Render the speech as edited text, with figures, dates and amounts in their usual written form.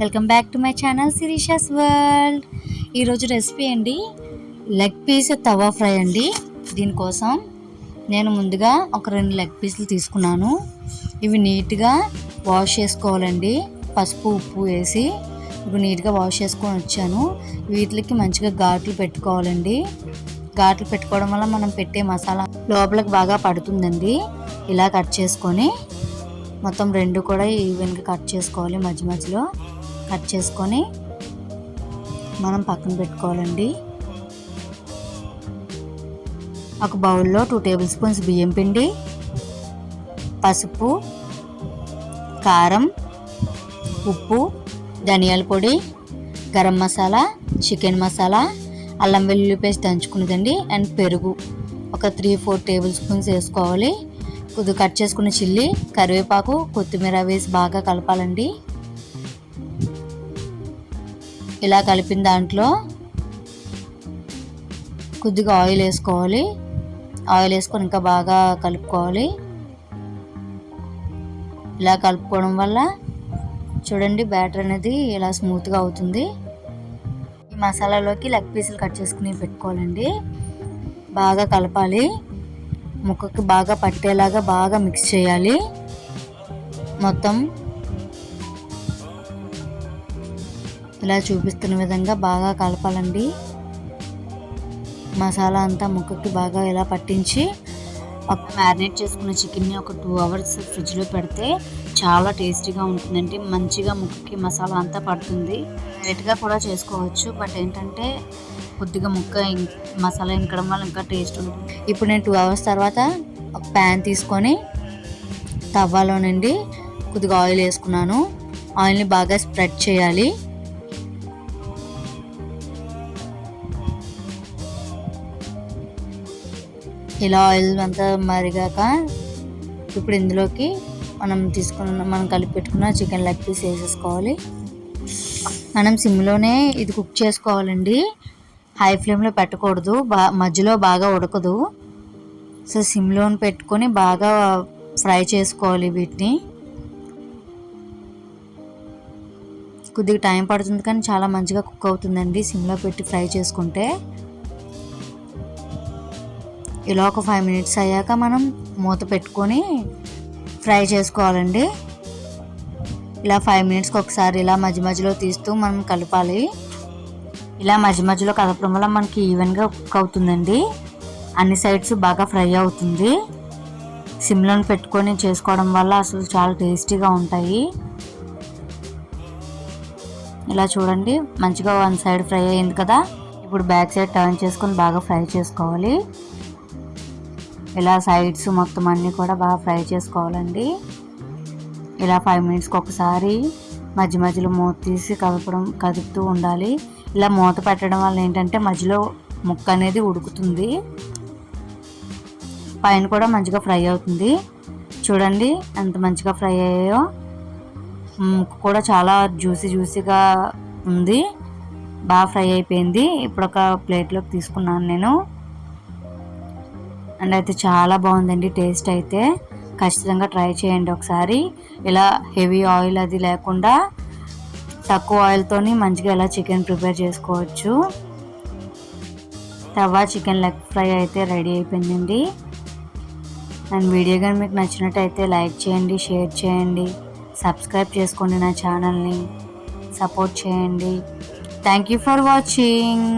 Welcome back to my channel Sirisha's world. ఈరోజు recipe అండి leg piece తవా fry అండి. దీనికోసం నేను ముందుగా ఒక 2 లెగ్ పీసులు తీసుకున్నాను. ఇవి నీట్గా వాష్ చేసుకోవాలండి. పసుపు ఉప్పు వేసి ఇవి నీట్గా వాష్ చేసుకొని వచ్చాను. వీటికి మంచిగా ఘాట్లు పెట్టుకోవాలండి. ఘాట్లు పెట్టుకోవడం వల్ల మనం పెట్టే మసాలా లోపలికి బాగా పడుతుందండి. ఇలా కట్ చేసుకొని మొత్తం 2 కూడా ఈవెన్గా కట్ చేసుకోవాలి. మధ్యలో కట్ చేసుకొని మనం పక్కన పెట్టుకోవాలండి. ఒక బౌల్లో 2 టేబుల్ స్పూన్స్ బియ్యం పిండి, పసుపు, కారం, ఉప్పు, ధనియాల పొడి, గరం మసాలా, చికెన్ మసాలా, అల్లం వెల్లుల్లి పేస్ట్ దంచుకున్నదండి అండ్ పెరుగు ఒక 3-4 టేబుల్ స్పూన్స్ వేసుకోవాలి. కొద్దిగా కట్ చేసుకున్న చిల్లీ, కరివేపాకు, కొత్తిమీర వేసి బాగా కలపాలండి. ఇలా కలిపిన దాంట్లో కొద్దిగా ఆయిల్ వేసుకోవాలి. ఆయిల్ వేసుకొని ఇంకా బాగా కలుపుకోవాలి. ఇలా కలుపుకోవడం వల్ల చూడండి బ్యాటర్ అనేది ఇలా స్మూత్గా అవుతుంది. ఈ మసాలాలోకి లెగ్ పీసులు కట్ చేసుకుని పెట్టుకోవాలండి. బాగా కలపాలి. ముక్కకి బాగా పట్టేలాగా బాగా మిక్స్ చేయాలి. మొత్తం ఇలా చూపిస్తున్న విధంగా బాగా కలపాలండి. మసాలా అంతా ముక్కకి బాగా ఇలా పట్టించి మ్యారినేట్ చేసుకున్న చికెన్ని ఒక 2 అవర్స్ ఫ్రిడ్జ్లో పెడితే చాలా టేస్టీగా ఉంటుందండి. మంచిగా ముక్కకి మసాలా అంతా పడుతుంది. డైరెక్ట్గా కూడా చేసుకోవచ్చు, బట్ ఏంటంటే కొద్దిగా మసాలా ఇంకడం వల్ల ఇంకా టేస్ట్ ఉంటుంది. ఇప్పుడు నేను 2 అవర్స్ తర్వాత ఒక ప్యాన్ తీసుకొని తవ్వాలోనండి కొద్దిగా ఆయిల్ వేసుకున్నాను. ఆయిల్ని బాగా స్ప్రెడ్ చేయాలి. ఇలా ఆయిల్ అంతా మరిగాక ఇప్పుడు ఇందులోకి మనం కలిపి పెట్టుకున్న చికెన్ లెగ్ పీస్ వేసేసుకోవాలి. మనం సిమ్లోనే ఇది కుక్ చేసుకోవాలండి. హై ఫ్లేమ్లో పెట్టకూడదు, మధ్యలో బాగా ఉడకదు. సో సిమ్లో పెట్టుకొని బాగా ఫ్రై చేసుకోవాలి. వీటిని కొద్దిగా టైం పడుతుంది కానీ చాలా మంచిగా కుక్ అవుతుందండి సిమ్లో పెట్టి ఫ్రై చేసుకుంటే. ఇలా ఒక 5 మినిట్స్ అయ్యాక మనం మూత పెట్టుకొని ఫ్రై చేసుకోవాలండి. ఇలా 5 మినిట్స్కి ఒకసారి ఇలా మధ్యలో తీస్తూ మనం కలపాలి. ఇలా మధ్యలో కలపడం వల్ల మనకి ఈవెన్గా కుక్ అవుతుందండి. అన్ని సైడ్స్ బాగా ఫ్రై అవుతుంది. సిమ్లో పెట్టుకొని చేసుకోవడం వల్ల అసలు చాలా టేస్టీగా ఉంటాయి. ఇలా చూడండి మంచిగా 1 సైడ్ ఫ్రై అయింది కదా. ఇప్పుడు బ్యాక్ సైడ్ టర్న్ చేసుకొని బాగా ఫ్రై చేసుకోవాలి. ఇలా సైడ్స్ మొత్తం అన్నీ కూడా బాగా ఫ్రై చేసుకోవాలండి. ఇలా 5 మినిట్స్కి ఒకసారి మధ్యలో మూత తీసి కదుపుతూ ఉండాలి. ఇలా మూత పెట్టడం వల్ల ఏంటంటే మధ్యలో ముక్క అనేది ఉడుకుతుంది, పైన కూడా మంచిగా ఫ్రై అవుతుంది. చూడండి ఎంత మంచిగా ఫ్రై అయ్యాయో. ముక్క కూడా చాలా జ్యూసీగా ఉంది, బాగా ఫ్రై అయిపోయింది. ఇప్పుడు ఒక ప్లేట్లోకి తీసుకున్నాను నేను. అండ్ అయితే చాలా బాగుందండి టేస్ట్ అయితే. ఖచ్చితంగా ట్రై చేయండి ఒకసారి. ఇలా హెవీ ఆయిల్ అది లేకుండా తక్కువ ఆయిల్తోని మంచిగా ఇలా చికెన్ ప్రిపేర్ చేసుకోవచ్చు. తవా చికెన్ లెగ్ ఫ్రై అయితే రెడీ అయిపోయిందండి. అండ్ వీడియో కానీ మీకు నచ్చినట్టయితే లైక్ చేయండి, షేర్ చేయండి, సబ్స్క్రైబ్ చేసుకోండి, నా ఛానల్ని సపోర్ట్ చేయండి. Thank you for watching.